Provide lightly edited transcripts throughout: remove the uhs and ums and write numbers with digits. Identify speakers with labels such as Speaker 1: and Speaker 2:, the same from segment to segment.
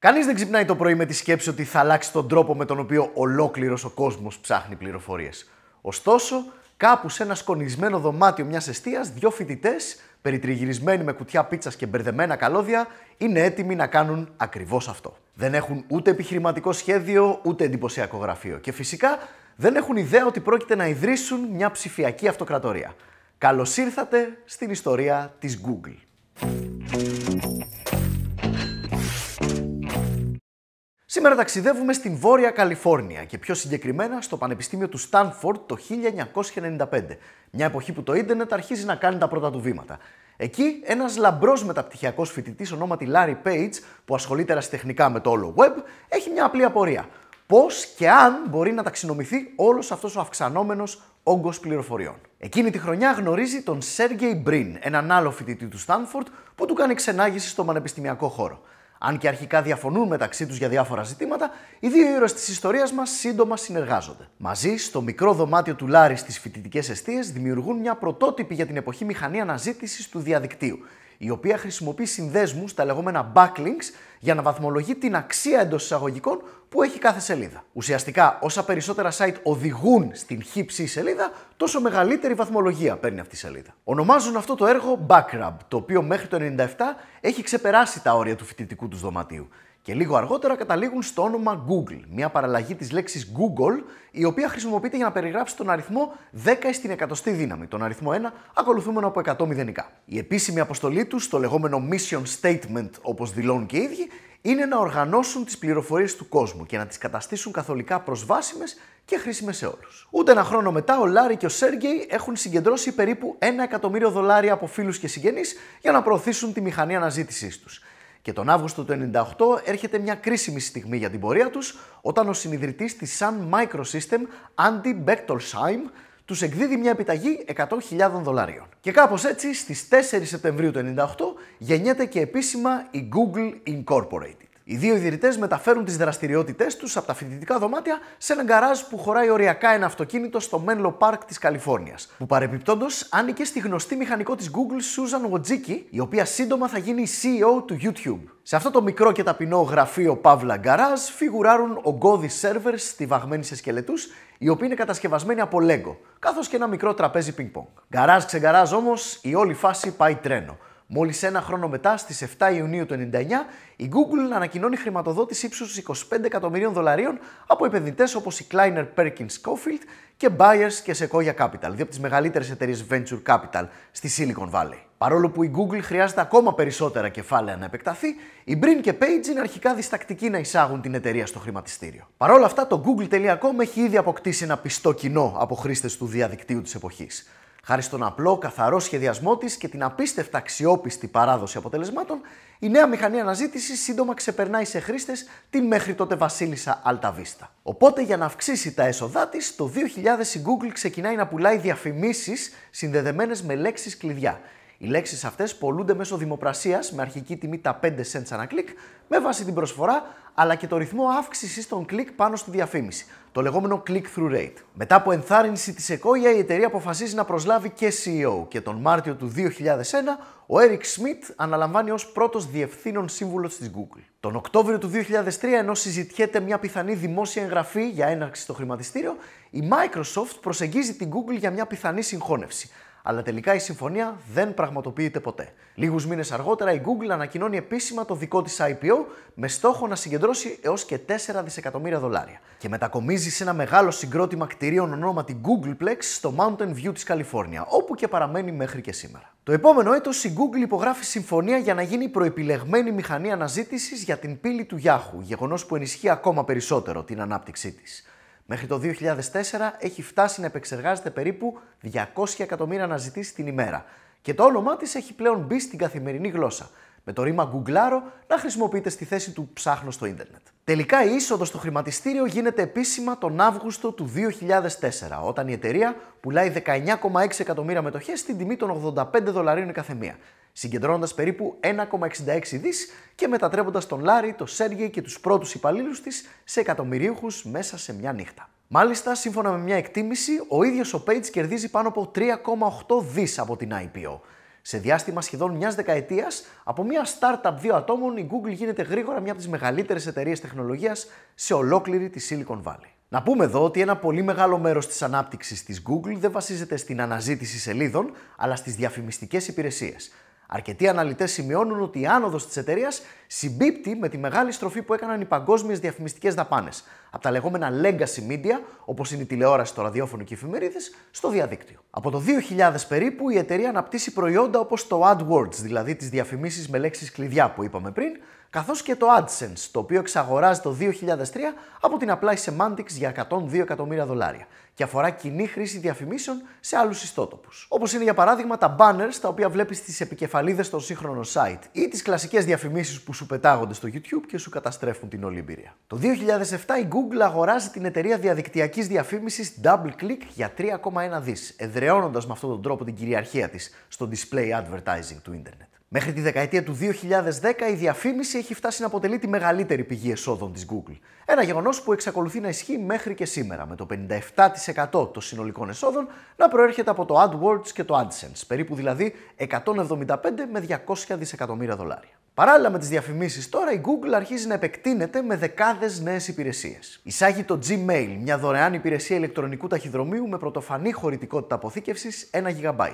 Speaker 1: Κανείς δεν ξυπνάει το πρωί με τη σκέψη ότι θα αλλάξει τον τρόπο με τον οποίο ολόκληρος ο κόσμος ψάχνει πληροφορίες. Ωστόσο, κάπου σε ένα σκονισμένο δωμάτιο μιας εστίας, δύο φοιτητές, περιτριγυρισμένοι με κουτιά πίτσας και μπερδεμένα καλώδια, είναι έτοιμοι να κάνουν ακριβώς αυτό. Δεν έχουν ούτε επιχειρηματικό σχέδιο, ούτε εντυπωσιακό γραφείο. Και φυσικά δεν έχουν ιδέα ότι πρόκειται να ιδρύσουν μια ψηφιακή αυτοκρατορία. Καλώς ήρθατε στην ιστορία της Google. Σήμερα ταξιδεύουμε στην Βόρεια Καλιφόρνια και πιο συγκεκριμένα στο Πανεπιστήμιο του Στάνφορντ το 1995, μια εποχή που το ίντερνετ αρχίζει να κάνει τα πρώτα του βήματα. Εκεί ένας λαμπρός μεταπτυχιακός φοιτητής ονόματι Larry Page, που ασχολείται ερασιτεχνικά με το όλο web, έχει μια απλή απορία. Πώς και αν μπορεί να ταξινομηθεί όλος αυτός ο αυξανόμενος όγκος πληροφοριών. Εκείνη τη χρονιά γνωρίζει τον Sergey Brin, έναν άλλο φοιτητή του Στάνφορντ που του κάνει ξενάγηση στο πανεπιστημιακό χώρο. Αν και αρχικά διαφωνούν μεταξύ τους για διάφορα ζητήματα, οι δύο ήρωες της ιστορίας μας σύντομα συνεργάζονται. Μαζί, στο μικρό δωμάτιο του Λάρη στις φοιτητικές εστίες, δημιουργούν μια πρωτότυπη για την εποχή μηχανή αναζήτησης του διαδικτύου, η οποία χρησιμοποιεί συνδέσμους, τα λεγόμενα backlinks, για να βαθμολογεί την αξία εντός εισαγωγικών που έχει κάθε σελίδα. Ουσιαστικά, όσα περισσότερα site οδηγούν στην χύψη σελίδα, τόσο μεγαλύτερη βαθμολογία παίρνει αυτή η σελίδα. Ονομάζουν αυτό το έργο Backrub, το οποίο μέχρι το 1997 έχει ξεπεράσει τα όρια του φοιτητικού τους δωματίου. Και λίγο αργότερα καταλήγουν στο όνομα Google, μια παραλλαγή της λέξης Google, η οποία χρησιμοποιείται για να περιγράψει τον αριθμό 10 στην εκατοστή δύναμη, τον αριθμό 1 ακολουθούμενο από 100 μηδενικά. Η επίσημη αποστολή τους, το λεγόμενο mission statement όπως δηλώνουν και οι ίδιοι, είναι να οργανώσουν τις πληροφορίες του κόσμου και να τις καταστήσουν καθολικά προσβάσιμες και χρήσιμες σε όλους. Ούτε ένα χρόνο μετά, ο Λάρι και ο Σέργεϊ έχουν συγκεντρώσει περίπου $1 εκατομμύριο από φίλους και συγγενείς για να προωθήσουν τη μηχανή αναζήτησής τους. Και τον Αύγουστο του 1998 έρχεται μια κρίσιμη στιγμή για την πορεία τους, όταν ο συνιδρυτής της Sun Microsystem, Andy Bechtolsheim, τους εκδίδει μια επιταγή $100.000. Και κάπως έτσι, στις 4 Σεπτεμβρίου του 1998, γεννιέται και επίσημα η Google Incorporated. Οι δύο ιδρυτές μεταφέρουν τις δραστηριότητές τους από τα φοιτητικά δωμάτια σε ένα γκαράζ που χωράει οριακά ένα αυτοκίνητο στο Menlo Park της Καλιφόρνιας, που παρεπιπτόντως άνοικε στη γνωστή μηχανικό της Google Susan Wojcicki, η οποία σύντομα θα γίνει η CEO του YouTube. Σε αυτό το μικρό και ταπεινό γραφείο Παύλα γκαράζ φιγουράρουν ογκώδεις σερβερς στιβαγμένοι σε σκελετούς, οι οποίοι είναι κατασκευασμένοι από Lego, καθώς και ένα μικρό τραπέζι πινκ-πονγκ. Γκαράζ ξεγκαράζ όμως, η όλη φάση πάει τρένο. Μόλις ένα χρόνο μετά, στις 7 Ιουνίου του 1999, η Google ανακοινώνει χρηματοδότηση ύψους $25 εκατομμυρίων από επενδυτές όπως η Kleiner Perkins Caufield και Byers και Sequoia Capital, δύο από τις μεγαλύτερες εταιρείες venture capital στη Silicon Valley. Παρόλο που η Google χρειάζεται ακόμα περισσότερα κεφάλαια να επεκταθεί, οι Brin και Page είναι αρχικά διστακτικοί να εισάγουν την εταιρεία στο χρηματιστήριο. Παρ' όλα αυτά, το Google.com έχει ήδη αποκτήσει ένα πιστό κοινό από χρήστες του διαδικτύου της εποχής. Χάρη στον απλό, καθαρό σχεδιασμό της και την απίστευτα αξιόπιστη παράδοση αποτελεσμάτων, η νέα μηχανή αναζήτησης σύντομα ξεπερνάει σε χρήστες την μέχρι τότε βασίλισσα Alta Vista. Οπότε, για να αυξήσει τα έσοδά της, το 2000 η Google ξεκινάει να πουλάει διαφημίσεις συνδεδεμένες με λέξεις κλειδιά. Οι λέξεις αυτές πωλούνται μέσω δημοπρασίας με αρχική τιμή τα 5 cents ανά κλικ, με βάση την προσφορά αλλά και το ρυθμό αύξησης των κλικ πάνω στη διαφήμιση, το λεγόμενο click-through rate. Μετά από ενθάρρυνση της Sequoia, η εταιρεία αποφασίζει να προσλάβει και CEO και τον Μάρτιο του 2001 ο Eric Schmidt αναλαμβάνει ως πρώτος διευθύνων σύμβουλος της Google. Τον Οκτώβριο του 2003, ενώ συζητιέται μια πιθανή δημόσια εγγραφή για έναρξη στο χρηματιστήριο, η Microsoft προσεγγίζει την Google για μια πιθανή συγχώνευση. Αλλά τελικά η συμφωνία δεν πραγματοποιείται ποτέ. Λίγους μήνες αργότερα η Google ανακοινώνει επίσημα το δικό της IPO με στόχο να συγκεντρώσει έως και $4 δισεκατομμύρια και μετακομίζει σε ένα μεγάλο συγκρότημα κτηρίων ονόματι Googleplex στο Mountain View της Καλιφόρνια, όπου και παραμένει μέχρι και σήμερα. Το επόμενο έτος η Google υπογράφει συμφωνία για να γίνει η προεπιλεγμένη μηχανή αναζήτησης για την πύλη του Yahoo, γεγονός που ενισχύει ακόμα περισσότερο την ανάπτυξή της. Μέχρι το 2004 έχει φτάσει να επεξεργάζεται περίπου 200 εκατομμύρια αναζητήσεις την ημέρα και το όνομά της έχει πλέον μπει στην καθημερινή γλώσσα, με το ρήμα Googlearo να χρησιμοποιείται στη θέση του ψάχνω στο ίντερνετ. Τελικά η είσοδος στο χρηματιστήριο γίνεται επίσημα τον Αύγουστο του 2004, όταν η εταιρεία πουλάει 19,6 εκατομμύρια μετοχές στην τιμή των $85 η καθεμία, συγκεντρώνοντας περίπου 1,66 δις και μετατρέποντας τον Λάρι, τον Σέργεϊ και τους πρώτους υπαλλήλους της σε εκατομμυρίουχους μέσα σε μια νύχτα. Μάλιστα, σύμφωνα με μια εκτίμηση, ο ίδιος ο Page κερδίζει πάνω από 3,8 δις από την IPO. Σε διάστημα σχεδόν μιας δεκαετίας, από μια startup 2 ατόμων, η Google γίνεται γρήγορα μια από τις μεγαλύτερες εταιρείες τεχνολογίας σε ολόκληρη τη Silicon Valley. Να πούμε εδώ ότι ένα πολύ μεγάλο μέρος της ανάπτυξης της Google δεν βασίζεται στην αναζήτηση σελίδων, αλλά στις διαφημιστικές υπηρεσίες. Αρκετοί αναλυτές σημειώνουν ότι η άνοδος της εταιρείας συμπίπτει με τη μεγάλη στροφή που έκαναν οι παγκόσμιες διαφημιστικές δαπάνες, από τα λεγόμενα legacy media, όπως είναι η τηλεόραση, το ραδιόφωνο και οι εφημερίδες, στο διαδίκτυο. Από το 2000 περίπου η εταιρεία αναπτύσσει προϊόντα όπως το AdWords, δηλαδή τις διαφημίσεις με λέξεις κλειδιά που είπαμε πριν, καθώς και το AdSense, το οποίο εξαγοράζει το 2003 από την Applied Semantics για $102 εκατομμύρια και αφορά κοινή χρήση διαφημίσεων σε άλλους ιστότοπους. Όπως είναι για παράδειγμα τα banners τα οποία βλέπεις στις επικεφαλίδες των σύγχρονων site ή τις κλασικές διαφημίσεις που σου πετάγονται στο YouTube και σου καταστρέφουν την όλη εμπειρία. Το 2007 η Google αγοράζει την εταιρεία διαδικτυακής διαφήμισης DoubleClick για 3,1 δις, εδραιώνοντας με αυτόν τον τρόπο την κυριαρχία της στο display advertising του ίντερνετ. Μέχρι τη δεκαετία του 2010 η διαφήμιση έχει φτάσει να αποτελεί τη μεγαλύτερη πηγή εσόδων της Google. Ένα γεγονός που εξακολουθεί να ισχύει μέχρι και σήμερα, με το 57% των συνολικών εσόδων να προέρχεται από το AdWords και το AdSense, περίπου δηλαδή 175 με 200 δισεκατομμύρια δολάρια. Παράλληλα με τις διαφημίσεις τώρα, η Google αρχίζει να επεκτείνεται με δεκάδες νέες υπηρεσίες. Εισάγει το Gmail, μια δωρεάν υπηρεσία ηλεκτρονικού ταχυδρομείου με πρωτοφανή χωρητικότητα αποθήκευσης 1 GB.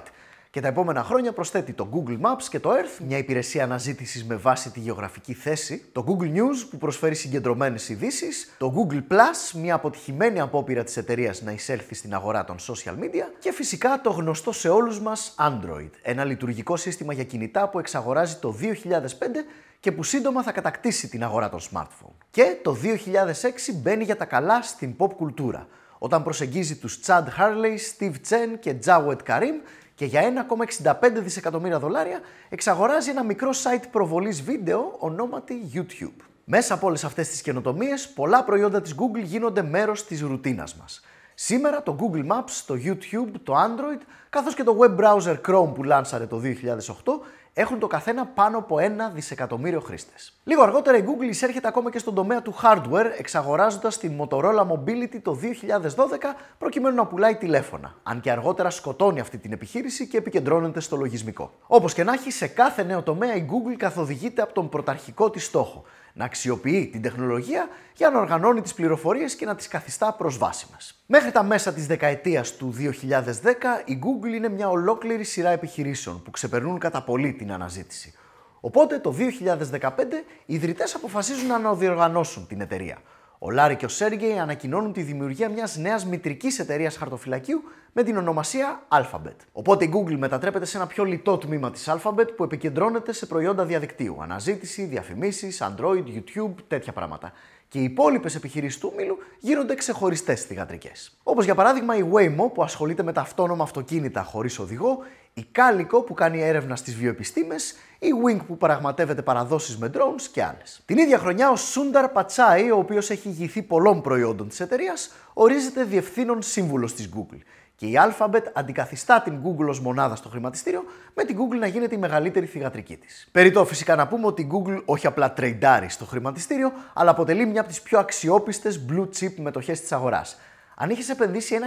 Speaker 1: Και τα επόμενα χρόνια προσθέτει το Google Maps και το Earth, μια υπηρεσία αναζήτησης με βάση τη γεωγραφική θέση, το Google News που προσφέρει συγκεντρωμένες ειδήσεις, το Google Plus, μια αποτυχημένη απόπειρα της εταιρείας να εισέλθει στην αγορά των social media και φυσικά το γνωστό σε όλους μας Android, ένα λειτουργικό σύστημα για κινητά που εξαγοράζει το 2005 και που σύντομα θα κατακτήσει την αγορά των smartphone. Και το 2006 μπαίνει για τα καλά στην pop κουλτούρα, όταν προσεγγίζει τους Chad Hurley, Steve Chen και Jawed Karim και για 1,65 δισεκατομμύρια δολάρια εξαγοράζει ένα μικρό site προβολής βίντεο ονόματι YouTube. Μέσα από όλες αυτές τις καινοτομίες, πολλά προϊόντα της Google γίνονται μέρος της ρουτίνας μας. Σήμερα το Google Maps, το YouTube, το Android, καθώς και το web browser Chrome που λάνσαρε το 2008, έχουν το καθένα πάνω από 1 δισεκατομμύριο χρήστες. Λίγο αργότερα η Google εισέρχεται ακόμα και στον τομέα του hardware, εξαγοράζοντας την Motorola Mobility το 2012 προκειμένου να πουλάει τηλέφωνα. Αν και αργότερα σκοτώνει αυτή την επιχείρηση και επικεντρώνεται στο λογισμικό. Όπως και να έχει, σε κάθε νέο τομέα η Google καθοδηγείται από τον πρωταρχικό της στόχο: να αξιοποιεί την τεχνολογία για να οργανώνει τις πληροφορίες και να τις καθιστά προσβάσιμες. Μέχρι τα μέσα της δεκαετίας του 2010, η Google είναι μια ολόκληρη σειρά επιχειρήσεων που ξεπερνούν κατά πολύ την αναζήτηση. Οπότε το 2015 οι ιδρυτές αποφασίζουν να αναδιοργανώσουν την εταιρεία. Ο Λάρι και ο Σέργεϊ ανακοινώνουν τη δημιουργία μιας νέας μητρικής εταιρείας χαρτοφυλακίου με την ονομασία Alphabet. Οπότε η Google μετατρέπεται σε ένα πιο λιτό τμήμα της Alphabet που επικεντρώνεται σε προϊόντα διαδικτύου, αναζήτηση, διαφημίσεις, Android, YouTube, τέτοια πράγματα. Και οι υπόλοιπες επιχειρήσεις του ομίλου γίνονται ξεχωριστές θυγατρικές. Όπως για παράδειγμα η Waymo που ασχολείται με τα αυτόνομα αυτοκίνητα χωρίς οδηγό, η Calico που κάνει έρευνα στις βιοεπιστήμες, η Wing που πραγματεύεται παραδόσεις με drones και άλλες. Την ίδια χρονιά ο Sundar Pichai, ο οποίος έχει ηγηθεί πολλών προϊόντων της εταιρείας, ορίζεται διευθύνων σύμβουλος της Google. Και η Alphabet αντικαθιστά την Google ως μονάδα στο χρηματιστήριο, με την Google να γίνεται η μεγαλύτερη θυγατρική της. Περιττό φυσικά να πούμε ότι η Google όχι απλά τρεϊντάρει στο χρηματιστήριο, αλλά αποτελεί μια από τις πιο αξιόπιστες blue chip μετοχές της αγοράς. Αν είχες επενδύσει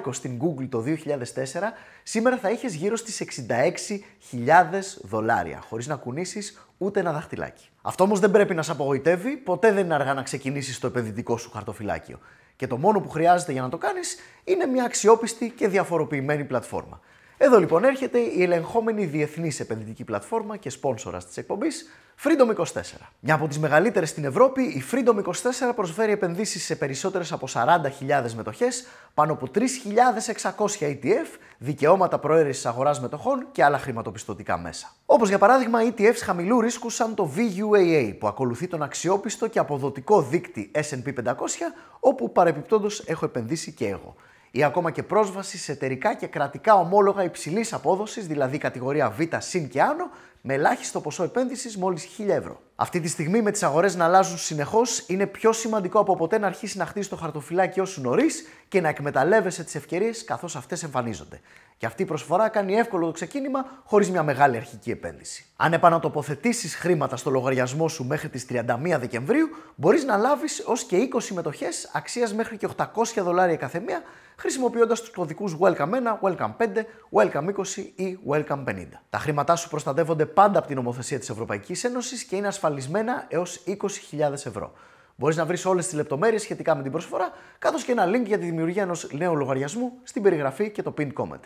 Speaker 1: $1.000 στην Google το 2004, σήμερα θα είχες γύρω στις $66.000, χωρίς να κουνήσεις ούτε ένα δαχτυλάκι. Αυτό όμως δεν πρέπει να σε απογοητεύει, ποτέ δεν είναι αργά να ξεκινήσεις το επενδυτικό σου χαρτοφυλάκιο. Και το μόνο που χρειάζεται για να το κάνεις είναι μια αξιόπιστη και διαφοροποιημένη πλατφόρμα. Εδώ λοιπόν έρχεται η ελεγχόμενη διεθνής επενδυτική πλατφόρμα και σπόνσορας της εκπομπής Freedom24. Μια από τις μεγαλύτερες στην Ευρώπη, η Freedom24 προσφέρει επενδύσεις σε περισσότερες από 40.000 μετοχές, πάνω από 3.600 ETF, δικαιώματα προαίρεσης αγοράς μετοχών και άλλα χρηματοπιστωτικά μέσα. Όπως για παράδειγμα ETFs χαμηλού ρίσκου σαν το VUAA που ακολουθεί τον αξιόπιστο και αποδοτικό δείκτη S&P 500, όπου παρεπιπτόντως έχω επενδύσει και εγώ. Ή ακόμα και πρόσβαση σε εταιρικά και κρατικά ομόλογα υψηλής απόδοσης, δηλαδή κατηγορία Β, συν και άνω, με ελάχιστο ποσό επένδυσης μόλις 1.000 ευρώ. Αυτή τη στιγμή με τις αγορές να αλλάζουν συνεχώς, είναι πιο σημαντικό από ποτέ να αρχίσει να χτίσει το χαρτοφυλάκιό σου νωρίς και να εκμεταλλεύεσαι τις ευκαιρίες καθώς αυτές εμφανίζονται. Και αυτή η προσφορά κάνει εύκολο το ξεκίνημα χωρίς μια μεγάλη αρχική επένδυση. Αν επανατοποθετήσεις χρήματα στο λογαριασμό σου μέχρι τις 31 Δεκεμβρίου, μπορείς να λάβεις ως και 20 συμμετοχές αξίας μέχρι και $800 καθεμία, χρησιμοποιώντας τους κωδικούς Welcome 1, Welcome 5, Welcome 20 ή Welcome 50. Τα χρήματά σου προστατεύονται πάντα από την νομοθεσία της Ευρωπαϊκής Ένωσης και είναι ασφαλισμένα έως 20.000 ευρώ. Μπορείς να βρεις όλες τις λεπτομέρειες σχετικά με την προσφορά, καθώς και ένα link για τη δημιουργία ενός νέου λογαριασμού στην περιγραφή και το pinned comment.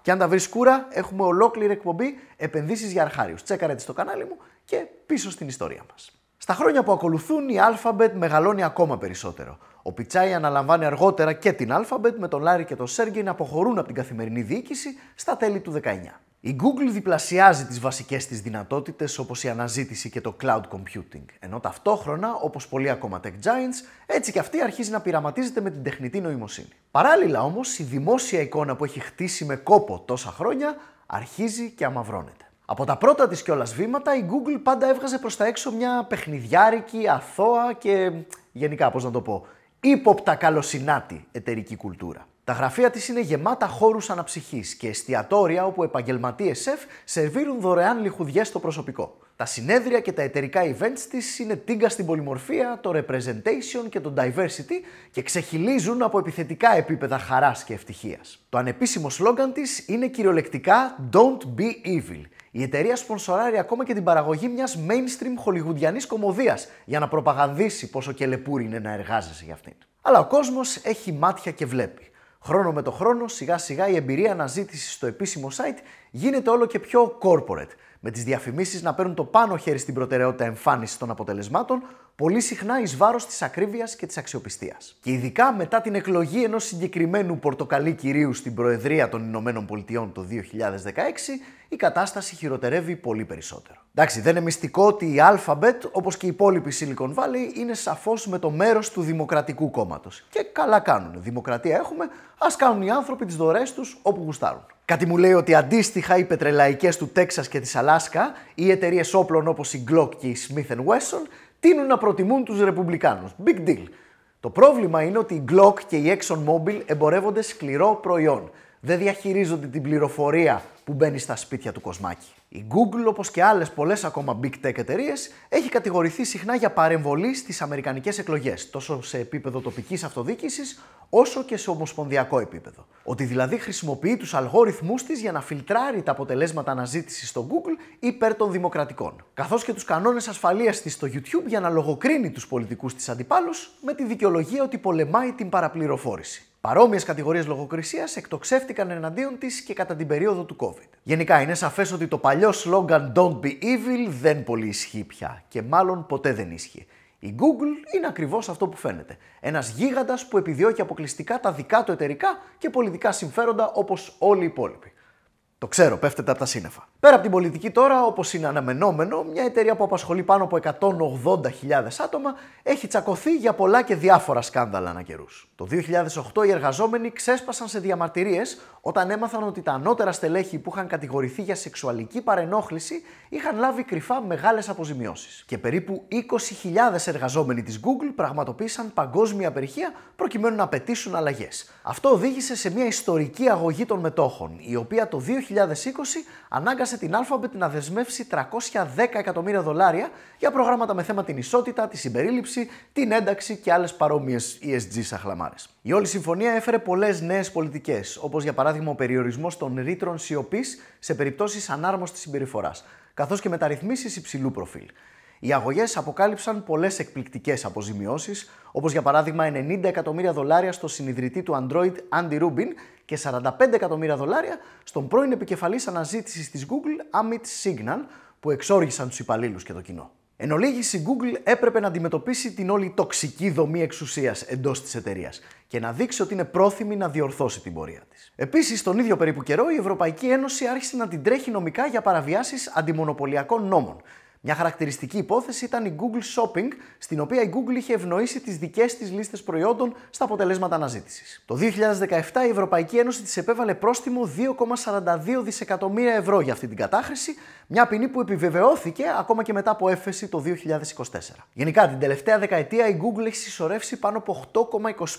Speaker 1: Και αν τα βρεις σκούρα, έχουμε ολόκληρη εκπομπή επενδύσεις για αρχάριους. Τσέκαρε τη στο κανάλι μου και πίσω στην ιστορία μας. Στα χρόνια που ακολουθούν, η Alphabet μεγαλώνει ακόμα περισσότερο. Ο Πιτσάι αναλαμβάνει αργότερα και την Alphabet, με τον Λάρι και τον Σέργεϊ να αποχωρούν από την καθημερινή διοίκηση στα τέλη του 19. Η Google διπλασιάζει τις βασικές της δυνατότητες, όπως η αναζήτηση και το cloud computing, ενώ ταυτόχρονα, όπως πολλοί ακόμα tech giants, έτσι και αυτή αρχίζει να πειραματίζεται με την τεχνητή νοημοσύνη. Παράλληλα όμως, η δημόσια εικόνα που έχει χτίσει με κόπο τόσα χρόνια αρχίζει και αμαυρώνεται. Από τα πρώτα της κιόλας βήματα, η Google πάντα έβγαζε προς τα έξω μια παιχνιδιάρικη, αθώα και γενικά, πώς να το πω, ύποπτα καλοσυνάτη εταιρική κουλτούρα. Τα γραφεία της είναι γεμάτα χώρους αναψυχής και εστιατόρια όπου επαγγελματίες σεφ σερβίρουν δωρεάν λιχουδιές στο προσωπικό. Τα συνέδρια και τα εταιρικά events της είναι τίγκα στην πολυμορφία, το representation και το diversity και ξεχυλίζουν από επιθετικά επίπεδα χαράς και ευτυχίας. Το ανεπίσημο σλόγγαν της είναι κυριολεκτικά «Don't be evil». Η εταιρεία σπονσοράρει ακόμα και την παραγωγή μιας mainstream χολιγουντιανής κωμωδίας για να προπαγανδίσει πόσο κελεπούρι είναι να εργάζεσαι για αυτήν. Αλλά ο κόσμος έχει μάτια και βλέπει. Χρόνο με το χρόνο, σιγά σιγά η εμπειρία αναζήτησης στο επίσημο site γίνεται όλο και πιο corporate, με τις διαφημίσεις να παίρνουν το πάνω χέρι στην προτεραιότητα εμφάνισης των αποτελεσμάτων, πολύ συχνά εις βάρος της ακρίβειας και της αξιοπιστίας. Και ειδικά μετά την εκλογή ενός συγκεκριμένου πορτοκαλί κυρίου στην Προεδρία των Ηνωμένων Πολιτειών το 2016, η κατάσταση χειροτερεύει πολύ περισσότερο. Εντάξει, δεν είναι μυστικό ότι η Alphabet, όπως και η υπόλοιπη Silicon Valley, είναι σαφώς με το μέρος του Δημοκρατικού Κόμματος. Και καλά κάνουν. Δημοκρατία έχουμε, ας κάνουν οι άνθρωποι τις δωρεές τους όπου γουστάρουν. Κάτι μου λέει ότι αντίστοιχα οι πετρελαϊκές του Τέξας και της Αλάσκα, οι εταιρείες όπλων όπως η Glock και η Smith & Wesson, τείνουν να προτιμούν τους Ρεπουμπλικάνους. Big deal. Το πρόβλημα είναι ότι η Glock και η ExxonMobil εμπορεύονται σκληρό προϊόν. Δεν διαχειρίζονται την πληροφορία που μπαίνει στα σπίτια του κοσμάκι. Η Google, όπως και άλλες πολλές ακόμα big tech εταιρείες, έχει κατηγορηθεί συχνά για παρεμβολή στις αμερικανικές εκλογές, τόσο σε επίπεδο τοπικής αυτοδιοίκησης, όσο και σε ομοσπονδιακό επίπεδο. Ότι δηλαδή χρησιμοποιεί τους αλγόριθμούς της για να φιλτράρει τα αποτελέσματα αναζήτησης στο Google υπέρ των δημοκρατικών, καθώς και τους κανόνες ασφαλείας της στο YouTube για να λογοκρίνει τους πολιτικούς της αντιπάλους με τη δικαιολογία ότι πολεμάει την παραπληροφόρηση. Παρόμοιες κατηγορίες λογοκρισίας εκτοξεύτηκαν εναντίον της και κατά την περίοδο του COVID. Γενικά, είναι σαφές ότι το παλιό σλόγγαν Don't be evil δεν πολύ ισχύει πια και μάλλον ποτέ δεν ίσχυε. Η Google είναι ακριβώς αυτό που φαίνεται. Ένας γίγαντας που επιδιώκει αποκλειστικά τα δικά του εταιρικά και πολιτικά συμφέροντα όπως όλοι οι υπόλοιποι. Το ξέρω, πέφτεται από τα σύννεφα. Πέρα από την πολιτική τώρα, όπως είναι αναμενόμενο, μια εταιρεία που απασχολεί πάνω από 180.000 άτομα έχει τσακωθεί για πολλά και διάφορα σκάνδαλα ανά καιρούς. Το 2008 οι εργαζόμενοι ξέσπασαν σε διαμαρτυρίες όταν έμαθαν ότι τα ανώτερα στελέχη που είχαν κατηγορηθεί για σεξουαλική παρενόχληση είχαν λάβει κρυφά μεγάλες αποζημιώσεις. Και περίπου 20.000 εργαζόμενοι της Google πραγματοποίησαν παγκόσμια απεργία προκειμένου να απαιτήσουν αλλαγές. Αυτό οδήγησε σε μια ιστορική αγωγή των μετόχων, η οποία το 2020 ανάγκασε την Alphabet να δεσμεύσει $310 εκατομμύρια για προγράμματα με θέμα την ισότητα, τη συμπερίληψη, την ένταξη και άλλες παρόμοιες ESG σαχλαμάρες. Η όλη συμφωνία έφερε πολλές νέες πολιτικές, όπως για παράδειγμα ο περιορισμός των ρήτρων σιωπής σε περιπτώσεις ανάρμοστης συμπεριφοράς, καθώς και μεταρρυθμίσεις υψηλού προφίλ. Οι αγωγές αποκάλυψαν πολλές εκπληκτικές αποζημιώσεις, όπως για παράδειγμα $90 εκατομμύρια στο συνιδρυτή του Android Andy Rubin και $45 εκατομμύρια στον πρώην επικεφαλής αναζήτησης της Google Amit Singhal, που εξόργησαν τους υπαλλήλους και το κοινό. Εν ολίγης, η Google έπρεπε να αντιμετωπίσει την όλη τοξική δομή εξουσίας εντός της εταιρείας και να δείξει ότι είναι πρόθυμη να διορθώσει την πορεία της. Επίσης, τον ίδιο περίπου καιρό, η Ευρωπαϊκή Ένωση άρχισε να την τρέχει νομικά για παραβιάσεις αντιμονοπολιακών νόμων, Μια χαρακτηριστική υπόθεση ήταν η Google Shopping, στην οποία η Google είχε ευνοήσει τις δικές της λίστες προϊόντων στα αποτελέσματα αναζήτησης. Το 2017 η Ευρωπαϊκή Ένωση της επέβαλε πρόστιμο 2,42 δισεκατομμύρια ευρώ για αυτή την κατάχρηση, μια ποινή που επιβεβαιώθηκε ακόμα και μετά από έφεση το 2024. Γενικά, την τελευταία δεκαετία η Google έχει συσσωρεύσει πάνω από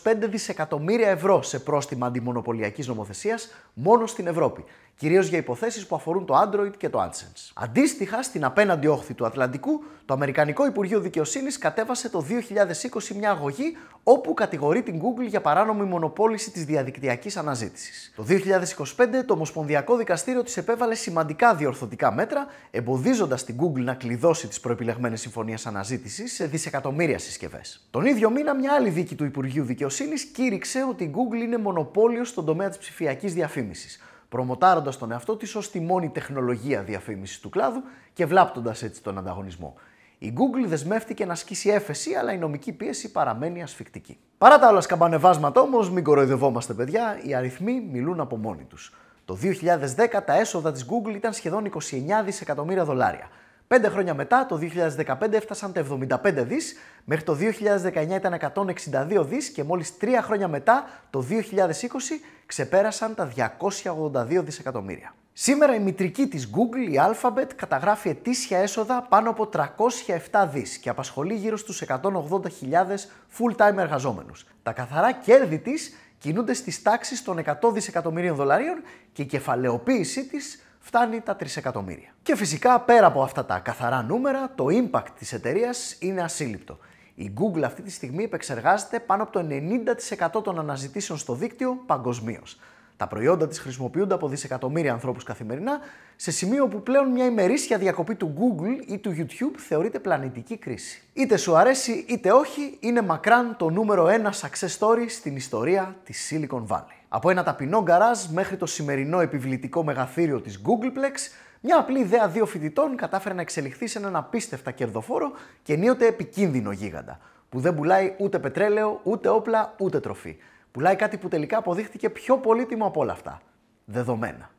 Speaker 1: 8,25 δισεκατομμύρια ευρώ σε πρόστιμα αντιμονοπολιακής νομοθεσίας μόνο στην Ευρώπη, κυρίως για υποθέσεις που αφορούν το Android και το AdSense. Αντίστοιχα, στην απέναντι όχθη του Ατλαντικού, το Αμερικανικό Υπουργείο Δικαιοσύνης κατέβασε το 2020 μια αγωγή όπου κατηγορεί την Google για παράνομη μονοπόληση της διαδικτυακής αναζήτησης. Το 2025 το Ομοσπονδιακό Δικαστήριο της επέβαλε σημαντικά διορθωτικά μέτρα, εμποδίζοντας την Google να κλειδώσει τις προεπιλεγμένες συμφωνίες αναζήτησης σε δισεκατομμύρια συσκευές. Τον ίδιο μήνα, μια άλλη δίκη του Υπουργείου Δικαιοσύνης κήρυξε ότι η Google είναι μονοπόλιο στον τομέα της ψηφιακής διαφήμισης, προμοτάροντας τον εαυτό της ως τη μόνη τεχνολογία διαφήμισης του κλάδου και βλάπτοντας έτσι τον ανταγωνισμό. Η Google δεσμεύτηκε να ασκήσει έφεση, αλλά η νομική πίεση παραμένει ασφικτική. Παρά τα όλα σκαμπανεβάσματα όμως, μην κοροϊδευόμαστε παιδιά, οι αριθμοί μιλούν από μόνοι τους. Το 2010 τα έσοδα της Google ήταν σχεδόν 29 δισεκατομμύρια δολάρια. 5 χρόνια μετά, το 2015 έφτασαν τα 75 δις, μέχρι το 2019 ήταν 162 δις και μόλις 3 χρόνια μετά, το 2020, ξεπέρασαν τα 282 δισεκατομμύρια. Σήμερα η μητρική της Google, η Alphabet, καταγράφει ετήσια έσοδα πάνω από 307 δις και απασχολεί γύρω στους 180.000 full-time εργαζόμενους. Τα καθαρά κέρδη της κινούνται στις τάξεις των 100 δισεκατομμυρίων δολαρίων και η κεφαλαιοποίησή της φτάνει τα 3 εκατομμύρια. Και φυσικά πέρα από αυτά τα καθαρά νούμερα, το impact της εταιρείας είναι ασύλληπτο. Η Google αυτή τη στιγμή επεξεργάζεται πάνω από το 90% των αναζητήσεων στο δίκτυο παγκοσμίως. Τα προϊόντα της χρησιμοποιούνται από δισεκατομμύρια ανθρώπους καθημερινά, σε σημείο που πλέον μια ημερήσια διακοπή του Google ή του YouTube θεωρείται πλανητική κρίση. Είτε σου αρέσει είτε όχι, είναι μακράν το νούμερο 1 success story στην ιστορία της Silicon Valley. Από ένα ταπεινό γκαράζ μέχρι το σημερινό επιβλητικό μεγαθύριο της Googleplex, μια απλή ιδέα 2 φοιτητών κατάφερε να εξελιχθεί σε έναν απίστευτα κερδοφόρο και ενίοτε επικίνδυνο γίγαντα, που δεν πουλάει ούτε πετρέλαιο, ούτε όπλα, ούτε τροφή. Πουλάει κάτι που τελικά αποδείχτηκε πιο πολύτιμο από όλα αυτά. Δεδομένα.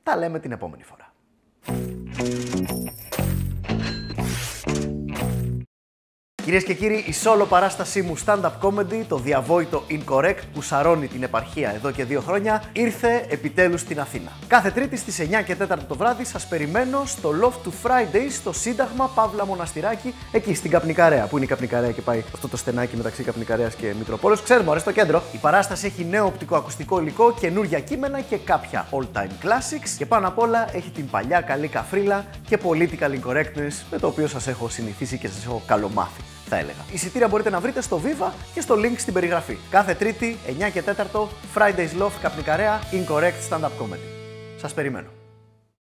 Speaker 1: Τα λέμε την επόμενη φορά. Κυρίες και κύριοι, η solo παράστασή μου stand-up comedy, το διαβόητο Incorrect που σαρώνει την επαρχία εδώ και 2 χρόνια, ήρθε επιτέλους στην Αθήνα. Κάθε Τρίτη στις 9 και 4 το βράδυ σας περιμένω στο Loft του Fridays, στο Σύνταγμα Παύλα Μοναστηράκη, εκεί στην Καπνικαρέα. Πού είναι η Καπνικαρέα και πάει αυτό το στενάκι μεταξύ Καπνικαρέας και Μητροπόλεως. Ξέρουμε, ωραία, στο κέντρο. Η παράσταση έχει νέο οπτικοακουστικό υλικό, καινούργια κείμενα και κάποια all-time classics. Και πάνω απ' όλα έχει την παλιά καλή καφρίλα και political incorrectness με το οποίο σας έχω συνηθίσει και σας έχω καλομάθει, θα έλεγα. Εισιτήρια μπορείτε να βρείτε στο Viva και στο link στην περιγραφή. Κάθε Τρίτη, 9 και 4, Fridays Loft Καπνικαρέα, Incorrect Stand-Up Comedy. Σας περιμένω.